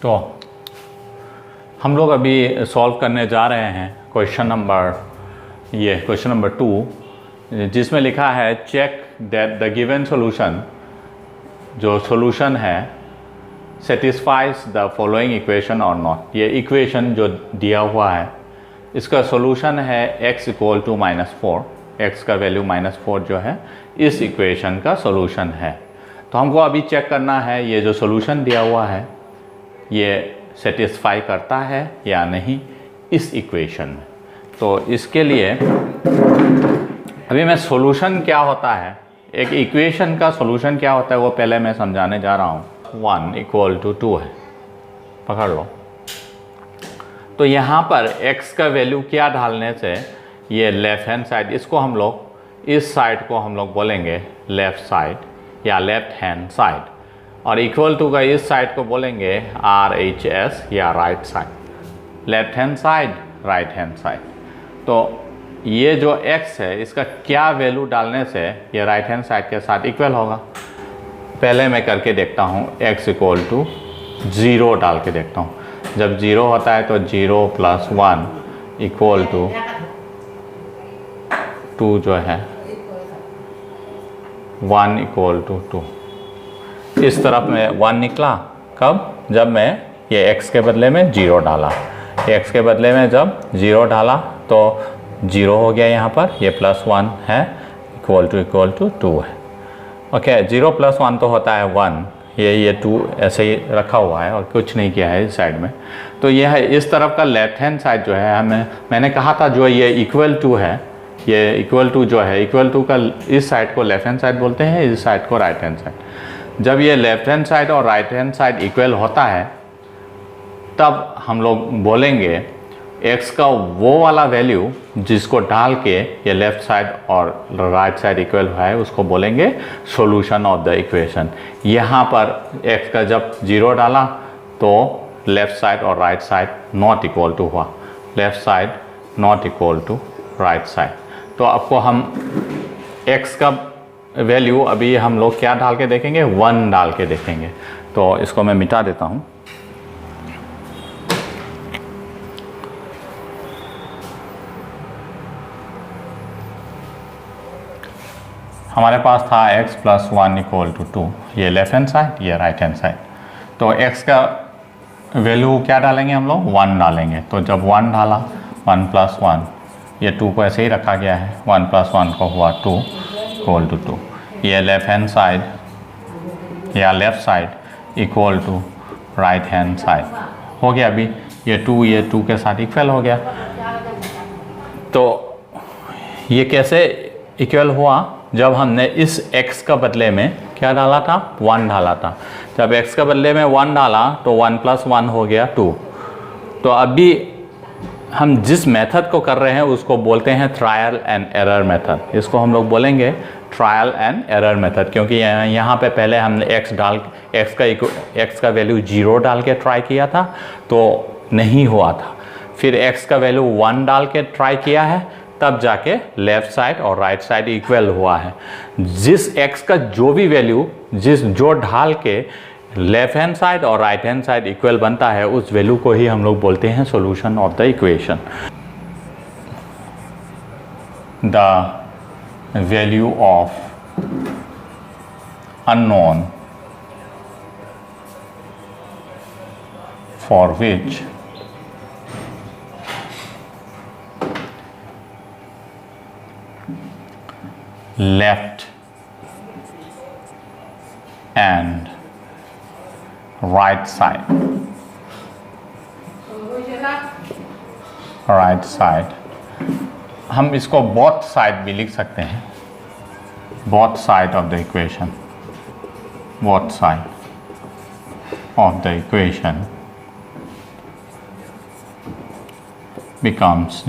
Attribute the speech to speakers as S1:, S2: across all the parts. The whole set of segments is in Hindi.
S1: तो हम लोग अभी सॉल्व करने जा रहे हैं क्वेश्चन नंबर 2, जिसमें लिखा है check that the given solution, जो सॉल्यूशन है, सेटिस्फाइज द फॉलोइंग इक्वेशन और नॉट। ये इक्वेशन जो दिया हुआ है इसका सॉल्यूशन है x इक्वल टू -4, x का वैल्यू -4 जो है इस इक्वेशन का सॉल्यूशन है। तो हमको अभी चेक करना है ये जो सॉल्यूशन दिया हुआ है ये सेटिस्फाई करता है या नहीं इस इक्वेशन में। तो इसके लिए अभी मैं सॉल्यूशन क्या होता है, एक इक्वेशन का सॉल्यूशन क्या होता है वो पहले मैं समझाने जा रहा हूँ। 1 इक्वल टू 2 है, पकड़ लो। तो यहाँ पर x का वैल्यू क्या डालने से ये लेफ़्ट हैंड साइड, इसको हम लोग, इस साइड को हम लोग बोलेंगे लेफ़्ट साइड या लेफ़्ट हैंड साइड, और इक्वल टू का इस साइड को बोलेंगे RHS या right side, left hand side, right hand side. तो ये जो x है इसका क्या वैल्यू डालने से ये राइट हैंड साइड के साथ इक्वल होगा, पहले मैं करके देखता हूँ। x इक्वल टू 0 डाल के देखता हूँ। जब 0 होता है तो 0 + 1 इक्वल टू 2 जो है 1 इक्वल टू 2। इस तरफ में 1 निकला कब, जब मैं ये x के बदले में 0 डाला। x के बदले में जब 0 डाला तो 0 हो गया यहाँ पर, ये +1 है, इक्वल टू 2 है। ओके, 0 + 1 तो होता है 1, ये 2 ऐसे ही रखा हुआ है और कुछ नहीं किया है इस साइड में। तो यह है इस तरफ का लेफ्ट हैंड साइड जो है, मैंने कहा था जो ये इक्वल टू है, ये इक्वल टू जो है, इक्वल टू का इस साइड को लेफ्ट हैंड साइड बोलते हैं, इस साइड को राइट हैंड साइड। जब ये लेफ्ट हैंड साइड और राइट हैंड साइड इक्वल होता है तब हम लोग बोलेंगे x का वो वाला वैल्यू जिसको डाल के ये लेफ़्ट साइड और राइट साइड इक्वल हुआ है उसको बोलेंगे सॉल्यूशन ऑफ द इक्वेशन। यहाँ पर x का जब 0 डाला तो लेफ़्ट साइड और right side not equal to हुआ, left side not equal to right side. तो आपको हम x का वैल्यू अभी हम लोग क्या डाल के देखेंगे, 1 डाल के देखेंगे। तो इसको मैं मिटा देता हूँ। हमारे पास था x + 1 इक्वल टू 2, ये लेफ़्ट हैंड साइड, ये राइट हैंड साइड। तो x का वैल्यू क्या डालेंगे हम लोग, 1 डालेंगे। तो जब 1 डाला, 1 + 1, ये 2 को ऐसे ही रखा गया है, 1 + 1 को हुआ 2 इक्वल टू 2। ये लेफ़्ट हैंड साइड या left side equal to right hand side हो गया। अभी ये 2 के साथ इक्वल हो गया। तो ये कैसे इक्वल हुआ, जब हमने इस x का बदले में क्या डाला था, 1 डाला था। जब x का बदले में 1 डाला तो 1 + 1 हो गया 2। तो अभी हम जिस मेथड को कर रहे हैं उसको बोलते हैं ट्रायल एंड एरर मेथड। इसको हम लोग बोलेंगे ट्रायल एंड एरर मेथड, क्योंकि यहाँ पे पहले हमने x का वैल्यू 0 डाल के ट्राई किया था तो नहीं हुआ था। फिर x का वैल्यू 1 डाल के ट्राई किया है, तब जाके लेफ़्ट साइड और राइट साइड इक्वल हुआ है। जिस x का जो भी वैल्यू जो ढाल के लेफ़्ट हैंड साइड और राइट हैंड साइड इक्वल बनता है उस वैल्यू को ही हम लोग बोलते हैं solution of the equation. The value of unknown for which left and right side हम इसको both side भी लिख सकते हैं, both side of the equation, both side of the equation becomes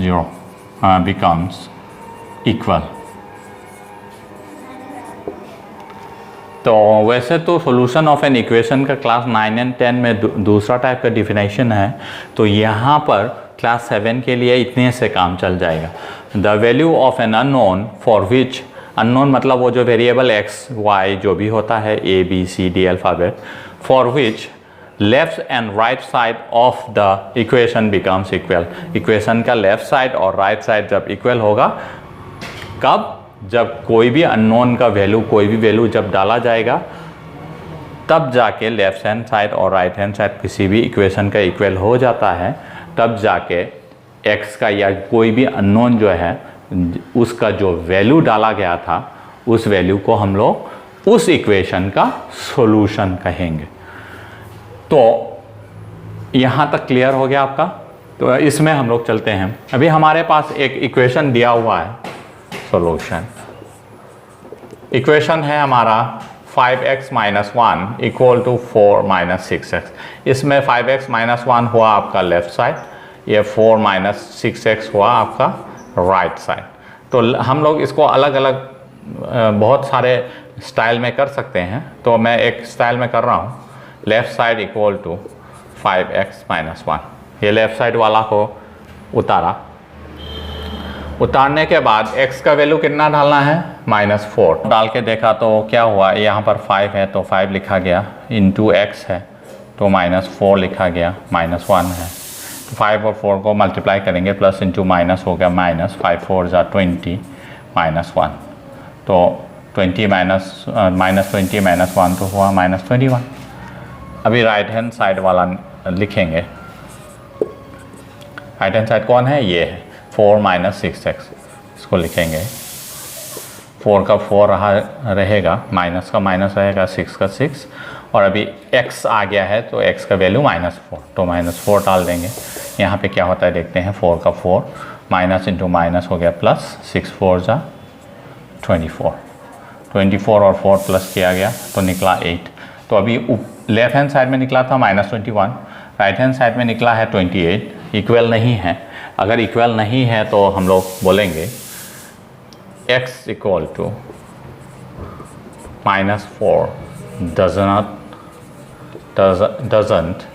S1: equal। तो वैसे तो सॉल्यूशन ऑफ एन इक्वेशन का क्लास 9 एंड 10 में दूसरा टाइप का डिफिनेशन है, तो यहाँ पर क्लास 7 के लिए इतने से काम चल जाएगा। The value of an unknown for which, unknown मतलब वो जो वेरिएबल x y जो भी होता है A B C D alphabet, for which left and right side of the equation becomes equal. Equation का लेफ्ट साइड और राइट साइड जब इक्वल होगा, कब? जब कोई भी अननोन का वैल्यू, कोई भी वैल्यू जब डाला जाएगा, तब जाके लेफ्ट हैंड साइड और राइट हैंड साइड किसी भी इक्वेशन का इक्वल हो जाता है। तब जाके x का या कोई भी अननोन जो है उसका जो वैल्यू डाला गया था, उस वैल्यू को हम लोग उस इक्वेशन का सॉल्यूशन कहेंगे। तो यहाँ तक क्लियर हो गया आपका? तो इसमें हम लोग चलते हैं। अभी हमारे पास एक इक्वेशन दिया हुआ है, सॉल्यूशन। इक्वेशन है हमारा 5x minus 1 equal to 4 minus 6x। इसमें 5x माइनस 1 हुआ आपका लेफ्ट साइड, ये 4 माइनस 6x हुआ आपका राइट साइड। तो हम लोग इसको अलग अलग बहुत सारे स्टाइल में कर सकते हैं। तो मैं एक स्टाइल में कर रहा हूँ, left side equal to 5x minus 1। ये लेफ्ट साइड वाला को उतारा। उतारने के बाद x का वैल्यू कितना डालना है? -4 डाल के देखा तो क्या हुआ, यहाँ पर 5 है तो 5 लिखा गया, इंटू x है तो -4 लिखा गया, -1 है तो 5 और 4 को मल्टीप्लाई करेंगे, प्लस इंटू माइनस हो गया माइनस, 5 4 ज़ा 20 -1 तो 20 -20 -1 तो हुआ -21। अभी राइट हैंड साइड वाला लिखेंगे। राइट हैंड साइड कौन है? ये है 4 माइनस 6x। इसको लिखेंगे, 4 का 4 रहेगा, माइनस का माइनस रहेगा, 6 का 6, और अभी x आ गया है तो x का वैल्यू -4, तो -4 डाल देंगे। यहाँ पे क्या होता है देखते हैं, 4 का 4 माइनस इंटू माइनस हो गया प्लस, 6 4 ज़ा 24 और 4 प्लस किया गया तो निकला 8। तो अभी लेफ्ट हैंड साइड में निकला था -21, राइट हैंड साइड में निकला है 28। इक्वल नहीं है। अगर इक्वल नहीं है तो हम लोग बोलेंगे x equal to -4 doesn't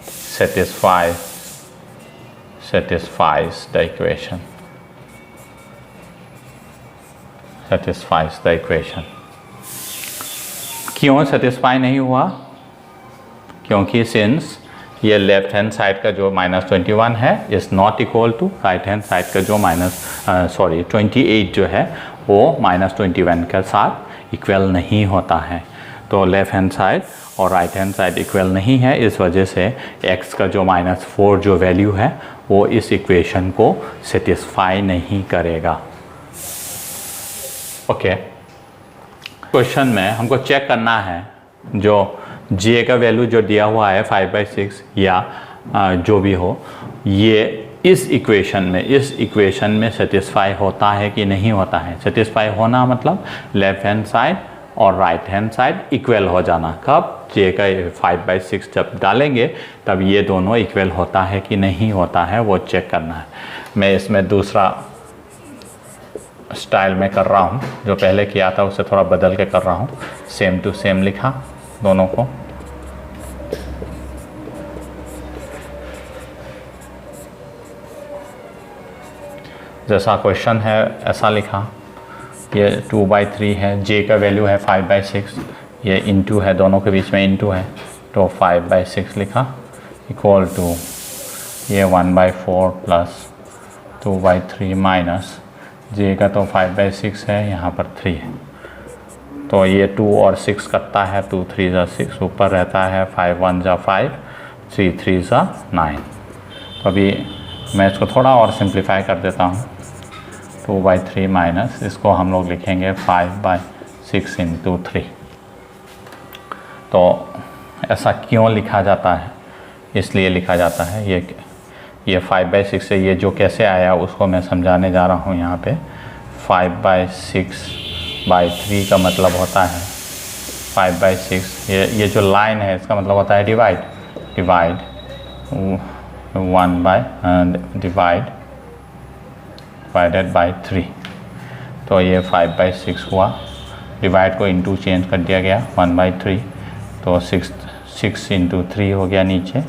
S1: satisfies the equation, क्यों सेटिस्फाई नहीं हुआ? क्योंकि सिंस ये लेफ्ट हैंड साइड का जो -21 है is not equal to right hand side का जो 28 जो है वो -21 के साथ इक्वल नहीं होता है। तो लेफ्ट हैंड साइड और राइट हैंड साइड इक्वल नहीं है, इस वजह से x का जो -4 जो वैल्यू है वो इस इक्वेशन को सेटिस्फाई नहीं करेगा। ओके, क्वेश्चन में हमको चेक करना है जो j का वैल्यू जो दिया हुआ है 5/6 या जो भी हो, ये इस इक्वेशन में सेटिस्फाई होता है कि नहीं होता है। सेटिस्फाई होना मतलब लेफ्ट हैंड साइड और राइट हैंड साइड इक्वल हो जाना। कब? j का 5/6 जब डालेंगे तब ये दोनों इक्वल होता है कि नहीं होता है, वो चेक करना है। मैं इसमें दूसरा स्टाइल में कर रहा हूँ, जो पहले किया था उससे थोड़ा बदल के कर रहा हूँ। सेम टू सेम लिखा दोनों को, जैसा क्वेश्चन है ऐसा लिखा। ये 2/3 है, j का वैल्यू है 5/6, ये इंटू है, दोनों के बीच में इंटू है तो 5/6 लिखा, इक्वल टू ये 1/4 प्लस 2/3 माइनस j का तो 5/6 है, यहाँ पर 3 है तो ये 2 और 6 कटता है, 2 3 ज़ा 6 ऊपर रहता है, 5 1 ज़ा 5, 3 3 ज़ा 9। तो अभी मैं इसको थोड़ा और सिंप्लीफाई कर देता हूँ। 2/3 माइनस इसको हम लोग लिखेंगे 5/6 इंटू 3। तो ऐसा क्यों लिखा जाता है? इसलिए लिखा जाता है, ये 5/6 से ये जो कैसे आया उसको मैं समझाने जा रहा हूँ यहाँ पे। 5/6/3 का मतलब होता है 5/6, ये जो लाइन है इसका मतलब होता है डिवाइड 1/डिवाइडेड बाई 3। तो ये 5/6 हुआ, डिवाइड को इंटू चेंज कर दिया गया 1/3, तो 6 इंटू 3 हो गया नीचे,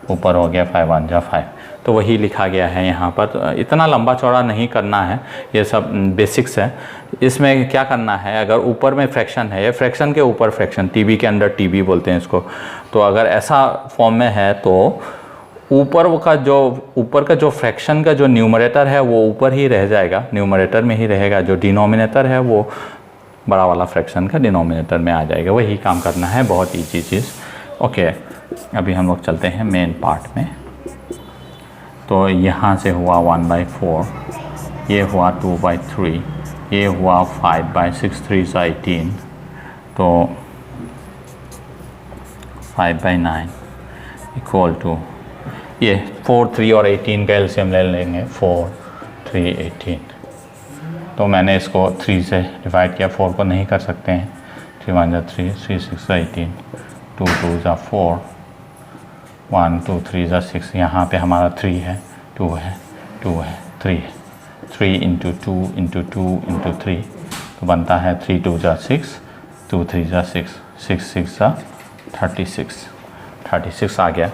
S1: ऊपर हो गया 5 1 ज़ा 5। तो वही लिखा गया है यहाँ पर। तो इतना लंबा चौड़ा नहीं करना है, ये सब बेसिक्स है। इसमें क्या करना है, अगर ऊपर में फ्रैक्शन है, ये फ्रैक्शन के ऊपर फ्रैक्शन, टीबी के अंडर टीबी बोलते हैं इसको, तो अगर ऐसा फॉर्म में है तो ऊपर का जो फ्रैक्शन का जो न्यूमरेटर है वो ऊपर ही रह जाएगा, न्यूमरेटर में ही रहेगा, जो डिनोमिनेटर है वो बड़ा वाला फ्रैक्शन का डिनोमिनेटर में आ जाएगा। वही काम करना है, बहुत ईजी चीज़। ओके, अभी हम लोग चलते हैं मेन पार्ट में। तो यहाँ से हुआ 1/4, ये हुआ 2/3, ये हुआ 5/6, 3 × 18, तो 5/9 इक्वल टू ये 4, 3 और 18 का एलसीएम ले लेंगे, 4, 3, 18। तो मैंने इसको 3 से डिवाइड किया, 4 को नहीं कर सकते हैं। 3 × 1 = 3, 3 × 6 = 18, 2 × 2 = 4, 1 2 3 = 6। यहाँ पे हमारा 3 है, 2 है, 2 है, 3 है। 3 × 2 × 2 × 3 तो बनता है 3 × 2 = 6, 2 × 3 = 6, 6 × 6 = 36, 36 आ गया।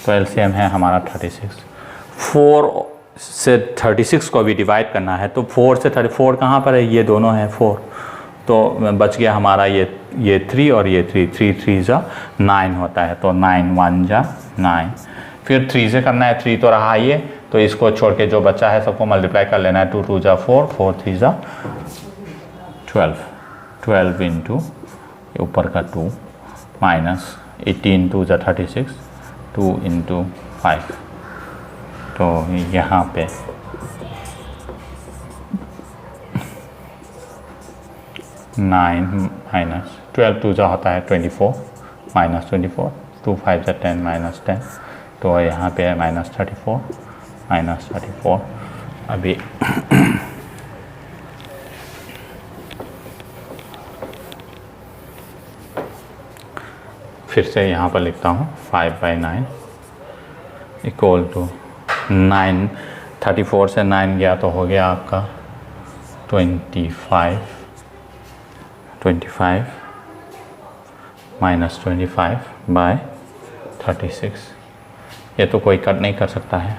S1: तो एलसीएम है हमारा 36। 4 से 36 को भी डिवाइड करना है, तो 4 से 34 कहाँ पर है, ये दोनों हैं 4, तो बच गया हमारा ये 3 और ये 3, 3 × 3 = 9 होता है, तो 9 × 1 = 9। फिर 3 से करना है, 3 तो रहा ये, तो इसको छोड़ के जो बचा है सबको मल्टीप्लाई कर लेना है। 2 × 2 = 4, 4 × 3 = 12, 12 इंटू ऊपर का 2 माइनस 18 × 2 = 36, 2 × 5, तो यहाँ पे 9 माइनस 12, 2 होता है 24, माइनस 24, 2 × 5 = 10, माइनस 10, तो यहाँ पे है -34, -34। अभी फिर से यहाँ पर लिखता हूँ 5/9 इक्वल टू 9, 34 से 9 गया तो हो गया आपका 25, -25/36। ये तो कोई कट नहीं कर सकता है,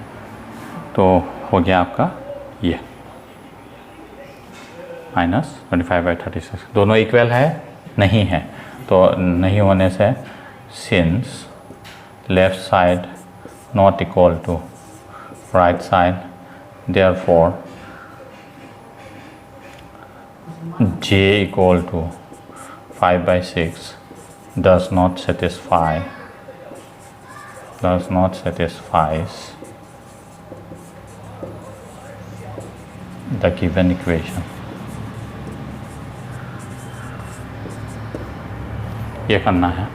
S1: तो हो गया आपका ये -25/36। दोनों इक्वल है, नहीं है, तो नहीं होने से since left side not equal to right side, therefore j equal to 5/6 does not satisfies the given equation। ये करना है।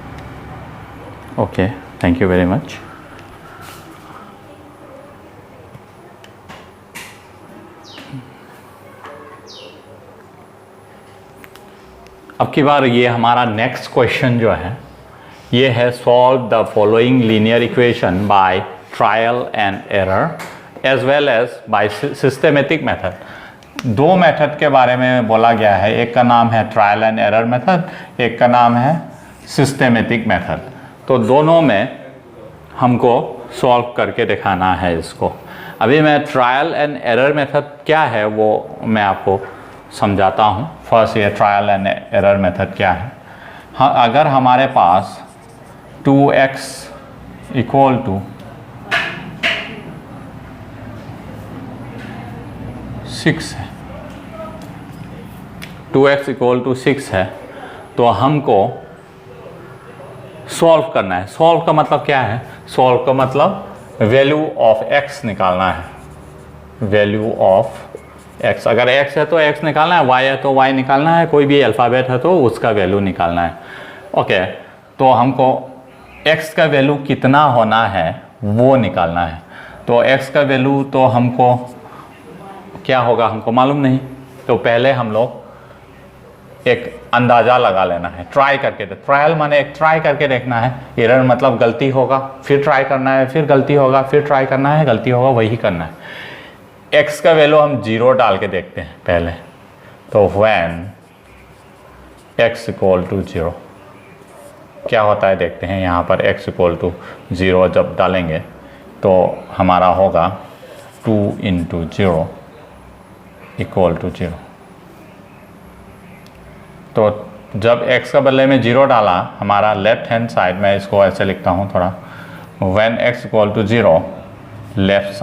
S1: Okay, thank you very much. अब की बार ये हमारा नेक्स्ट क्वेश्चन जो है ये है solve the following linear equation by trial and error as well as by systematic method. दो मेथड के बारे में बोला गया है, एक का नाम है ट्रायल एंड एरर मेथड, एक का नाम है सिस्टेमेटिक मेथड। तो दोनों में हमको सॉल्व करके दिखाना है इसको। अभी मैं ट्रायल एंड एरर मेथड क्या है वो मैं आपको समझाता हूँ। फर्स्ट ये ट्रायल एंड एरर मेथड क्या है। हाँ, अगर हमारे पास 2x इक्वल टू 6 है, 2x इक्वल टू 6 है, तो हमको सॉल्व करना है। सॉल्व का मतलब क्या है? सॉल्व का मतलब वैल्यू ऑफ x निकालना है। वैल्यू ऑफ x, अगर x है तो x निकालना है, y है तो y निकालना है, कोई भी अल्फ़ाबेट है तो उसका वैल्यू निकालना है। ओके, तो हमको x का वैल्यू कितना होना है वो निकालना है। तो x का वैल्यू तो हमको क्या होगा हमको मालूम नहीं, तो पहले हम लोग एक अंदाज़ा लगा लेना है, ट्राई करके। ट्रायल माने एक ट्राई करके देखना है, एरर मतलब गलती होगा, फिर ट्राई करना है, फिर गलती होगा, फिर ट्राई करना है, गलती होगा, वही करना है। x का वैल्यू हम 0 डाल के देखते हैं पहले। तो व्हेन x इक्वल टू 0 क्या होता है देखते हैं। यहाँ पर x इक्वल टू 0 जब डालेंगे तो हमारा होगा 2 इंटू 0 इक्वल टू 0। तो जब x का बदले में 0 डाला, हमारा लेफ्ट हैंड साइड में इसको ऐसे लिखता हूँ थोड़ा, when x equal to 0 left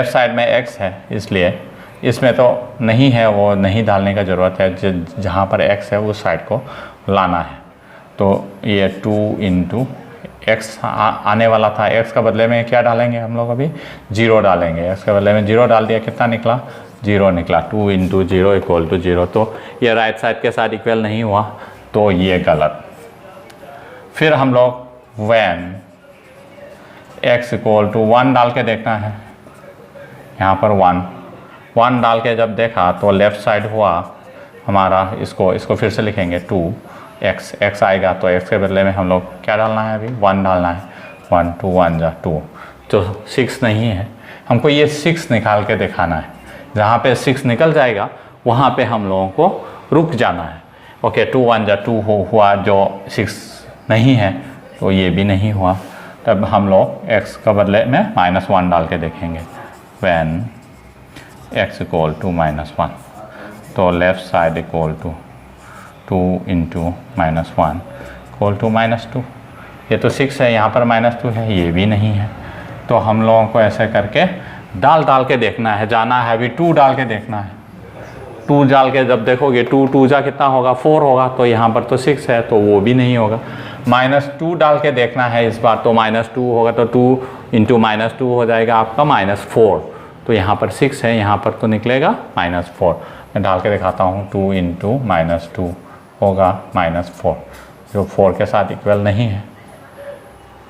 S1: side में x है, इसलिए इसमें तो नहीं है, वो नहीं डालने का ज़रूरत है, जहाँ पर x है उस साइड को लाना है। तो ये 2 इंटू एक्स आने वाला था, x का बदले में क्या डालेंगे हम लोग, अभी 0 डालेंगे। x के बदले में 0 डाल दिया, कितना निकला, 0 निकला। 2 इंटू 0 इक्वल टू 0। तो ये राइट साइड के साथ इक्वल नहीं हुआ, तो ये गलत। फिर हम लोग वैन x इक्वल टू 1 डाल के देखना है। यहाँ पर 1 डाल के जब देखा तो लेफ़्ट साइड हुआ हमारा, इसको फिर से लिखेंगे 2x आएगा, तो x के बदले में हम लोग क्या डालना है, अभी 1 डालना है। 1 2 1 जा 2, तो 6 नहीं है, हमको ये 6 निकाल के दिखाना है। जहाँ पे 6 निकल जाएगा वहाँ पे हम लोगों को रुक जाना है। ओके, 2 1 जा 2 हुआ, जो 6 नहीं है तो ये भी नहीं हुआ। तब हम लोग x का बदले में -1 डाल के देखेंगे। when x इक्वल टू -1, तो left side equal to 2 into -1 equal to -2। ये तो 6 है, यहाँ पर -2 है, ये भी नहीं है। तो हम लोगों को ऐसे करके डाल के देखना है, जाना है, अभी 2 डाल के देखना है। 2 डाल के जब देखोगे 2 2 जा कितना होगा, 4 होगा, तो यहाँ पर तो 6 है, तो वो भी नहीं होगा। -2 डाल के देखना है इस बार, तो -2 होगा, तो 2 इंटू -2 हो जाएगा आपका -4। तो यहाँ पर 6 है, यहाँ पर तो निकलेगा -4। मैं डाल के दिखाता हूँ, 2 इंटू -2 होगा -4, जो 4 के साथ इक्वल नहीं है,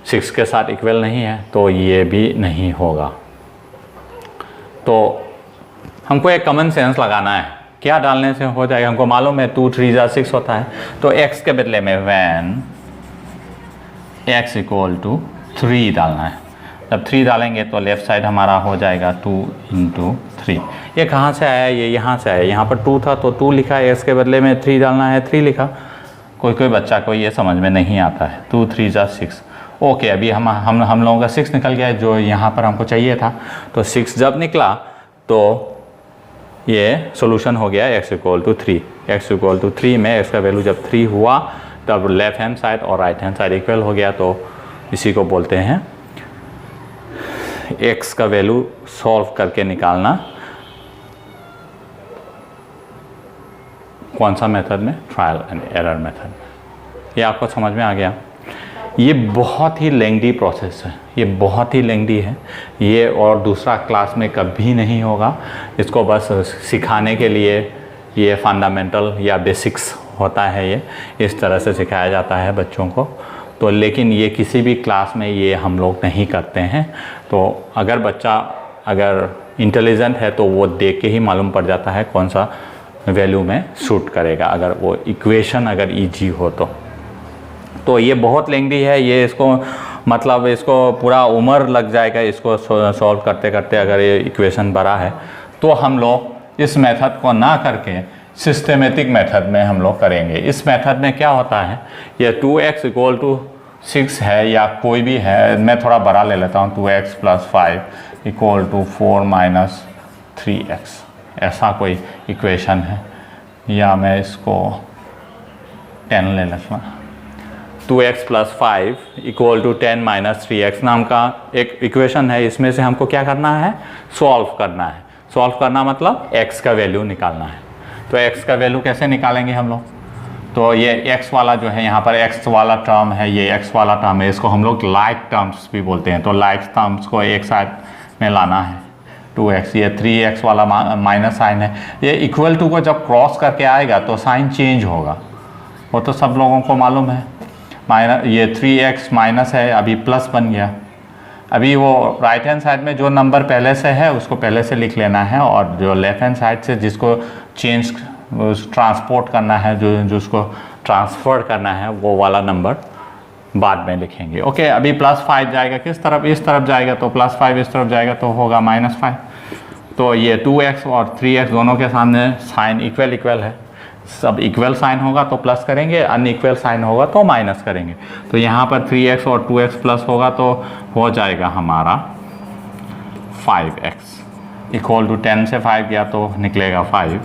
S1: 6 के साथ इक्वल नहीं है, तो ये भी नहीं होगा। तो हमको एक कॉमन सेंस लगाना है, क्या डालने से हो जाएगा, हमको मालूम है 2 3 जा 6 होता है। तो x के बदले में when x इक्वल टू 3 डालना है। जब 3 डालेंगे तो लेफ़्ट साइड हमारा हो जाएगा 2 इंटू 3। ये कहाँ से आया, ये यहाँ से आया, यहाँ पर 2 था तो 2 लिखा है, x के बदले में 3 डालना है, 3 लिखा। कोई बच्चा को ये समझ में नहीं आता है। 2 3 जा 6। ओके, अभी हम लोगों का 6 निकल गया है, जो यहाँ पर हमको चाहिए था। तो 6 जब निकला तो ये सॉल्यूशन हो गया x equal to 3। x equal to 3 में x का वैल्यू जब 3 हुआ, तब लेफ़्ट हैंड साइड और राइट हैंड साइड इक्वल हो गया। तो इसी को बोलते हैं x का वैल्यू सॉल्व करके निकालना। कौन सा मेथड में, ट्रायल एंड एरर मेथड। ये आपको समझ में आ गया। ये बहुत ही लेंथी प्रोसेस है, ये बहुत ही लेंथी है ये, और दूसरा क्लास में कभी नहीं होगा। इसको बस सिखाने के लिए ये फंडामेंटल या बेसिक्स होता है, ये इस तरह से सिखाया जाता है बच्चों को। तो लेकिन ये किसी भी क्लास में ये हम लोग नहीं करते हैं। तो अगर बच्चा अगर इंटेलिजेंट है तो वो देख के ही मालूम पड़ जाता है कौन सा वैल्यू में सूट करेगा, अगर वो इक्वेशन अगर ईजी हो तो ये बहुत लेंथी है ये, इसको मतलब इसको पूरा उम्र लग जाएगा इसको सॉल्व करते करते। अगर ये इक्वेशन बड़ा है तो हम लोग इस मेथड को ना करके सिस्टेमेटिक मेथड में हम लोग करेंगे। इस मेथड में क्या होता है, ये 2x इक्वल टू 6 है या कोई भी है, मैं थोड़ा बड़ा ले लेता हूँ, 2x plus 5 equal to 4 minus 3x, ऐसा कोई इक्वेशन है। या मैं इसको 10 ले लेता हूँ, 2x plus 5 equal to 10 minus 3x नाम का एक इक्वेशन है। इसमें से हमको क्या करना है, सॉल्व करना है। सॉल्व करना मतलब x का वैल्यू निकालना है। तो x का वैल्यू कैसे निकालेंगे हम लोग, तो ये x वाला जो है यहाँ पर x वाला टर्म है, ये x वाला टर्म है, इसको हम लोग लाइक टर्म्स भी बोलते हैं। तो लाइक टर्म्स को एक साइड में लाना है। 2x, ये 3x वाला माइनस साइन है, ये इक्वल टू को जब क्रॉस करके आएगा तो साइन चेंज होगा, वो तो सब लोगों को मालूम है। माइनस, ये 3x माइनस है, अभी प्लस बन गया। अभी वो राइट हैंड साइड में जो नंबर पहले से है उसको पहले से लिख लेना है, और जो लेफ्ट हैंड साइड से जिसको चेंज ट्रांसपोर्ट करना है, जो उसको ट्रांसफ़र करना है, वो वाला नंबर बाद में लिखेंगे। ओके, अभी +5 जाएगा किस तरफ, इस तरफ जाएगा, तो +5 इस तरफ जाएगा तो होगा -5। तो ये 2x और 3x दोनों के सामने साइन इक्वल है, सब इक्वल साइन होगा तो प्लस करेंगे, अनइक्वल साइन होगा तो माइनस करेंगे। तो यहाँ पर 3x और 2x प्लस होगा तो हो जाएगा हमारा 5x इक्वल टू 10 से 5 गया तो निकलेगा 5,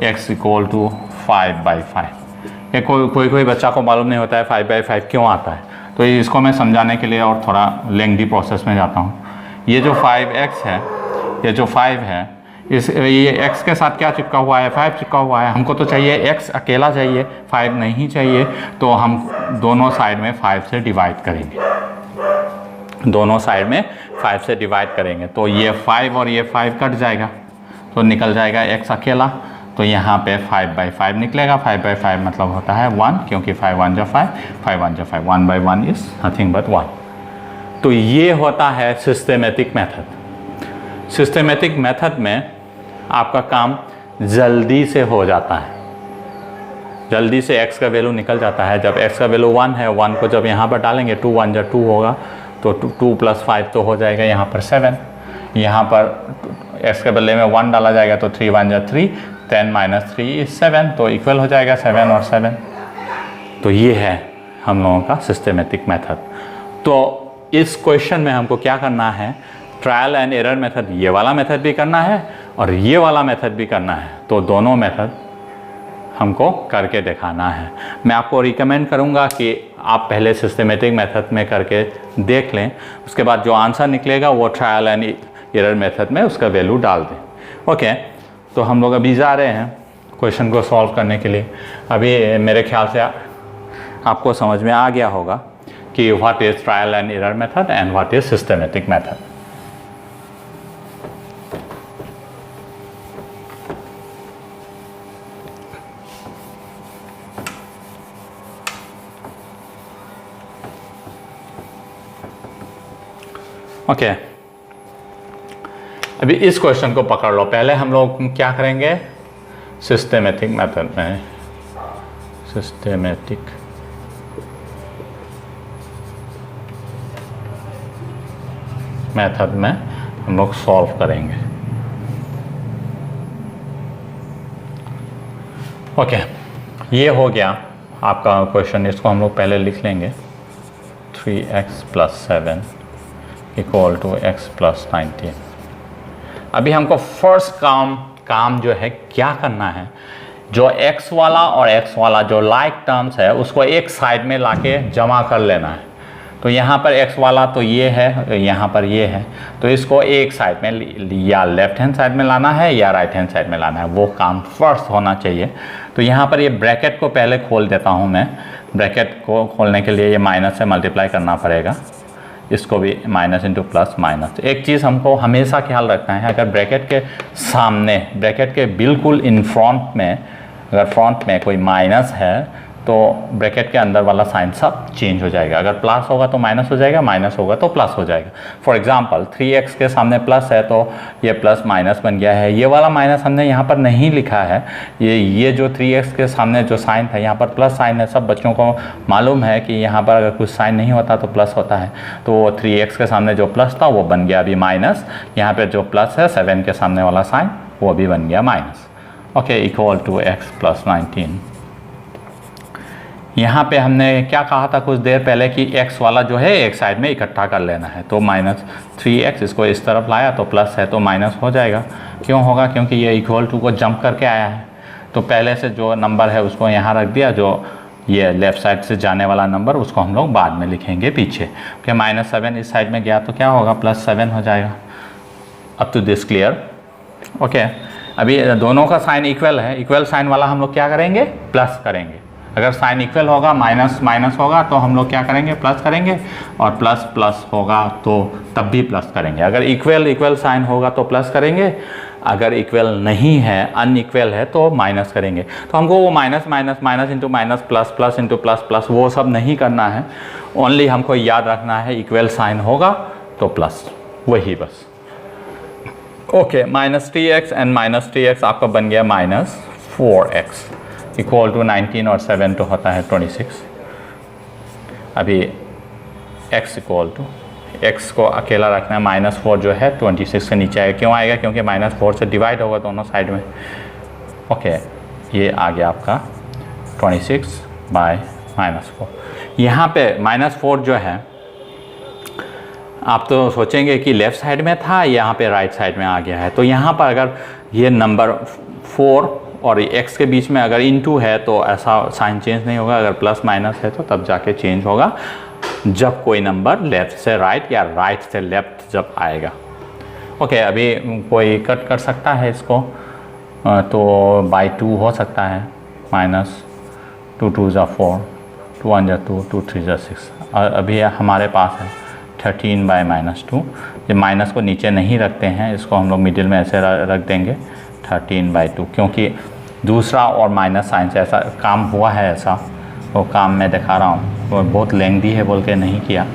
S1: x इक्वल टू 5/5। ये कोई बच्चा को मालूम नहीं होता है 5/5 क्यों आता है, तो इसको मैं समझाने के लिए और थोड़ा लेंथी प्रोसेस में जाता हूँ। ये जो 5x है, ये जो 5 है, ये x के साथ क्या चिपका हुआ है, 5 चिपका हुआ है। हमको तो चाहिए x अकेला चाहिए, 5 नहीं चाहिए, तो हम दोनों साइड में 5 से डिवाइड करेंगे। दोनों साइड में 5 से डिवाइड करेंगे तो ये 5 और ये 5 कट जाएगा तो निकल जाएगा x अकेला। तो यहाँ पे 5/5 निकलेगा। 5/5 मतलब होता है 1, क्योंकि 5 1 जा 5, 5 1 जा 5, 1/1 इज नथिंग बट 1। तो ये होता है सिस्टेमेटिक मेथड। सिस्टेमेटिक मेथड में आपका काम जल्दी से हो जाता है, जल्दी से x का वैल्यू निकल जाता है। जब x का वैल्यू 1 है, 1 को जब यहाँ पर डालेंगे 2 1 जा 2 होगा तो 2 + 5 तो हो जाएगा यहाँ पर 7। यहाँ पर x के बदले में 1 डाला जाएगा तो 3 1 जा 3, 10 - 3 इज 7, तो इक्वल हो जाएगा 7 और 7। तो ये है हम लोगों का सिस्टेमेटिक मेथड। तो इस क्वेश्चन में हमको क्या करना है, ट्रायल एंड एरर मेथड, ये वाला मेथड भी करना है और ये वाला मेथड भी करना है। तो दोनों मेथड हमको करके दिखाना है। मैं आपको रिकमेंड करूँगा कि आप पहले सिस्टेमेटिक मेथड में करके देख लें, उसके बाद जो आंसर निकलेगा वो ट्रायल एंड एरर मेथड में उसका वैल्यू डाल दें। ओके, तो हम लोग अभी जा रहे हैं क्वेश्चन को सॉल्व करने के लिए। अभी मेरे ख्याल से आपको समझ में आ गया होगा कि what is trial and error method and what is systematic method. Okay, अभी इस क्वेश्चन को पकड़ लो। पहले हम लोग क्या करेंगे, सिस्टेमेटिक मेथड में, सिस्टेमेटिक मेथड में हम लोग सॉल्व करेंगे। ओके, ये हो गया आपका क्वेश्चन। इसको हम लोग पहले लिख लेंगे 3x + 7 इक्वल टू x + 19। अभी हमको फर्स्ट काम जो है क्या करना है, जो x वाला और x वाला जो लाइक टर्म्स है उसको एक साइड में लाके जमा कर लेना है। तो यहाँ पर x वाला तो ये है, यहाँ पर ये है, तो इसको एक साइड में या लेफ्ट हैंड साइड में लाना है या राइट हैंड साइड में लाना है, वो काम फर्स्ट होना चाहिए। तो यहाँ पर ये ब्रैकेट को पहले खोल देता हूँ मैं। ब्रैकेट को खोलने के लिए ये माइनस से मल्टीप्लाई करना पड़ेगा, इसको भी माइनस × प्लस माइनस। एक चीज़ हमको हमेशा ख्याल रखना है, अगर ब्रैकेट के सामने, ब्रैकेट के बिल्कुल इन फ्रंट में, अगर फ्रंट में कोई माइनस है तो ब्रैकेट के अंदर वाला साइन सब चेंज हो जाएगा। अगर प्लस होगा तो माइनस हो जाएगा, माइनस होगा तो प्लस हो जाएगा। फॉर एग्जांपल 3x के सामने प्लस है तो ये प्लस माइनस बन गया है। ये वाला माइनस हमने यहाँ पर नहीं लिखा है, ये जो 3x के सामने जो साइन था यहाँ पर प्लस साइन है। सब बच्चों को मालूम है कि यहाँ पर अगर कुछ साइन नहीं होता तो प्लस होता है। तो 3x के सामने जो प्लस था वो बन गया अभी माइनस, यहाँ पर जो प्लस है 7 के सामने वाला साइन वो भी बन गया minus. Okay, equal to x + 19। यहाँ पे हमने क्या कहा था कुछ देर पहले कि x वाला जो है एक साइड में इकट्ठा कर लेना है। तो -3x इसको इस तरफ लाया तो प्लस है तो माइनस हो जाएगा। क्यों होगा, क्योंकि ये इक्वल टू को जंप करके आया है। तो पहले से जो नंबर है उसको यहाँ रख दिया, जो ये लेफ़्ट साइड से जाने वाला नंबर उसको हम लोग बाद में लिखेंगे पीछे। कि -7 इस साइड में गया तो क्या होगा, +7 हो जाएगा। Up to this clear? Okay, अभी दोनों का साइन इक्वल है, इक्वल साइन वाला हम लोग क्या करेंगे, प्लस करेंगे। अगर साइन इक्वल होगा, माइनस माइनस होगा तो हम लोग क्या करेंगे, प्लस करेंगे, और प्लस प्लस होगा तो तब भी प्लस करेंगे। अगर इक्वल साइन होगा तो प्लस करेंगे, अगर इक्वल नहीं है, अनइक्वल है तो माइनस करेंगे। तो हमको वो माइनस × माइनस, प्लस × प्लस वो सब नहीं करना है। ओनली हमको याद रखना है इक्वल साइन होगा तो प्लस, वही बस। ओके, -3x एंड -3x आपका बन गया -4x इक्वल टू 19 और 7 तो होता है 26। अभी x इक्वल टू, x को अकेला रखना है, -4 जो है 26 से नीचे आएगा। क्यों आएगा, क्योंकि -4 से डिवाइड होगा दोनों साइड में। ओके, ये आ गया आपका 26/-4। यहाँ पे -4 जो है आप तो सोचेंगे कि लेफ़्ट साइड में था, यहाँ पे राइट साइड में आ गया है। तो यहाँ पर अगर ये नंबर 4 और x के बीच में अगर इनटू है तो ऐसा साइन चेंज नहीं होगा। अगर प्लस माइनस है तो तब जाके चेंज होगा जब कोई नंबर लेफ़्ट से राइट या राइट से लेफ़्ट जब आएगा। ओके, अभी कोई कट कर सकता है इसको, तो बाई 2 हो सकता है। -2 2 = 4, 2 1 = 2, 2 3 = 6। और अभी हमारे पास है 13/-2। ये माइनस को नीचे नहीं रखते हैं, इसको हम लोग मिडिल में ऐसे रख देंगे 13/2, क्योंकि दूसरा और माइनस साइन से ऐसा काम हुआ है। ऐसा वो काम मैं दिखा रहा हूँ, वो बहुत लेंथी है बोल के नहीं किया।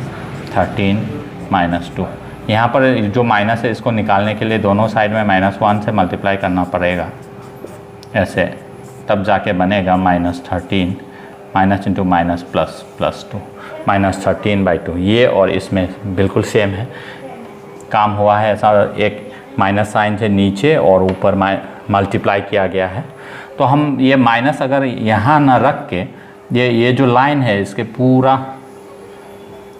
S1: 13-2 यहाँ पर जो माइनस है इसको निकालने के लिए दोनों साइड में -1 से मल्टीप्लाई करना पड़ेगा ऐसे, तब जाके बनेगा -13 माइनस इंटू माइनस प्लस +2 -13/2। ये और इसमें बिल्कुल सेम है, काम हुआ है ऐसा। एक माइनस साइन से नीचे और ऊपर मल्टीप्लाई किया गया है। तो हम ये माइनस अगर यहाँ ना रख के ये जो लाइन है इसके पूरा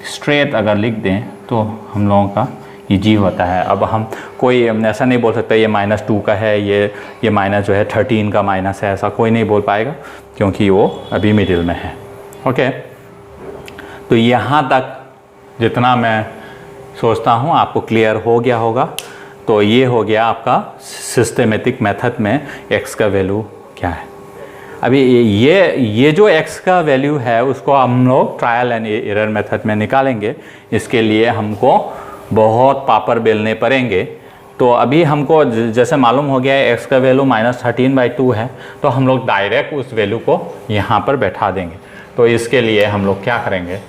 S1: स्ट्रेट अगर लिख दें तो हम लोगों का ईजी होता है। अब हम कोई ऐसा नहीं बोल सकता ये -2 का है, ये माइनस जो है 13 का माइनस है, ऐसा कोई नहीं बोल पाएगा क्योंकि वो अभी मिडिल में है। ओके, तो यहाँ तक जितना मैं सोचता हूँ आपको क्लियर हो गया होगा। तो ये हो गया आपका सिस्टमेटिक मेथड में x का वैल्यू क्या है। अभी ये जो x का वैल्यू है उसको हम लोग ट्रायल एंड एरर मेथड में निकालेंगे। इसके लिए हमको बहुत पापड़ बेलने पड़ेंगे। तो अभी हमको जैसे मालूम हो गया है x का वैल्यू -13/2 है, तो हम लोग डायरेक्ट उस वैल्यू को यहाँ पर बैठा देंगे। तो इसके लिए हम लोग क्या करेंगे,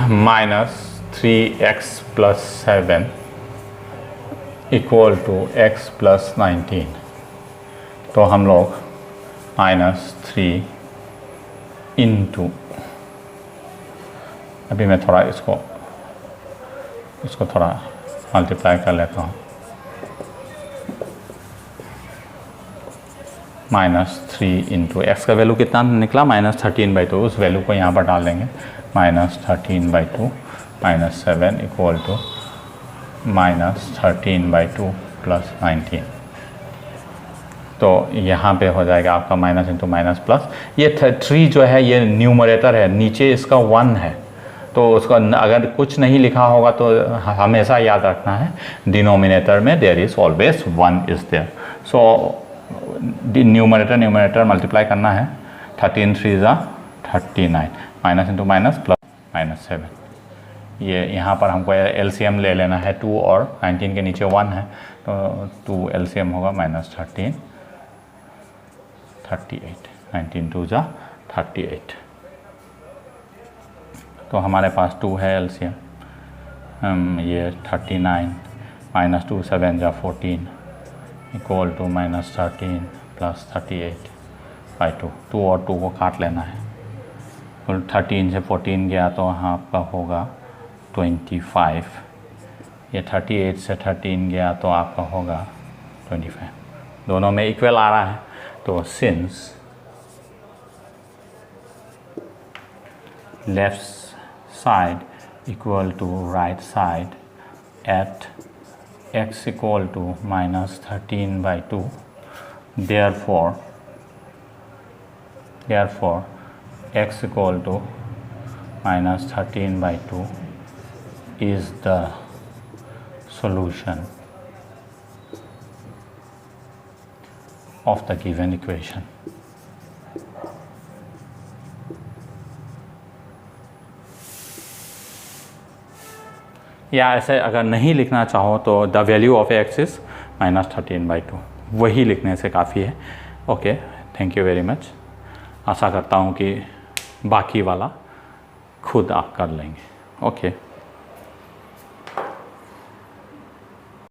S1: -3x + 7 = x + 19। तो हम लोग -3 इंटू, अभी मैं थोड़ा इसको थोड़ा मल्टीप्लाई कर लेता हूँ। -3 इंटू एक्स का वैल्यू कितना निकला -13/2, उस वैल्यू को यहाँ पर डाल देंगे। -13/2 - 7 = -13/2 + 19। तो यहाँ पे हो जाएगा आपका माइनस इंटू माइनस प्लस। ये 3 जो है ये न्यूमरेटर है, नीचे इसका 1 है। तो उसका अगर कुछ नहीं लिखा होगा तो हमेशा याद रखना है डिनोमिनेटर में there is always 1 is there. So numerator multiply करना है। 13 3 = 39, माइनस इंटू माइनस प्लस -7। ये यहाँ पर हमको एलसीएम ले लेना है। 2 और 19 के नीचे 1 है तो 2 एलसीएम होगा -13 38, 19 2 = 38। तो हमारे पास 2 है एलसीएम। ये 39 -2 7 = 14 = -13 + 38/2। 2 और 2 को काट लेना है। 13 से 14 गया तो यहाँ आपका होगा 25। ये 38 से 13 गया तो आपका होगा 25। दोनों में इक्वल आ रहा है। तो since left side equal to right side at x = -13/2, therefore x = -13/2 is the solution of the given equation. या ऐसे अगर नहीं लिखना चाहो तो the value of x is -13/2, वही लिखने से काफ़ी है। Okay, thank you very much. आशा करता हूँ कि बाकी वाला खुद आप कर लेंगे। ओके।